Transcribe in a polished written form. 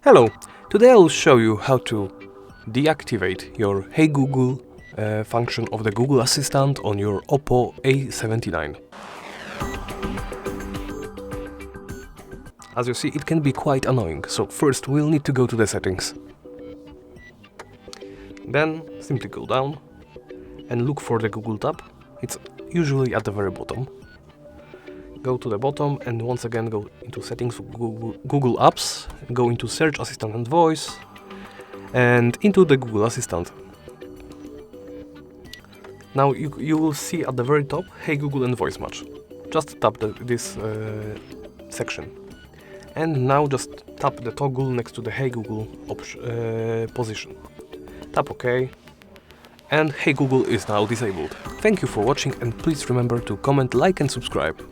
Hello! Today I will show you how to deactivate your Hey Google function of the Google Assistant on your OPPO A79. As you see, it can be quite annoying, so first we'll need to go to the settings. Then simply go down and look for the Google tab. It's usually at the very bottom. Go to the bottom and once again go into settings for Google Apps, go into Search Assistant and Voice, and into the Google Assistant. Now you will see at the very top Hey Google and Voice Match. Just tap this section. And now just tap the toggle next to the Hey Google position. Tap OK. And Hey Google is now disabled. Thank you for watching and please remember to comment, like and subscribe.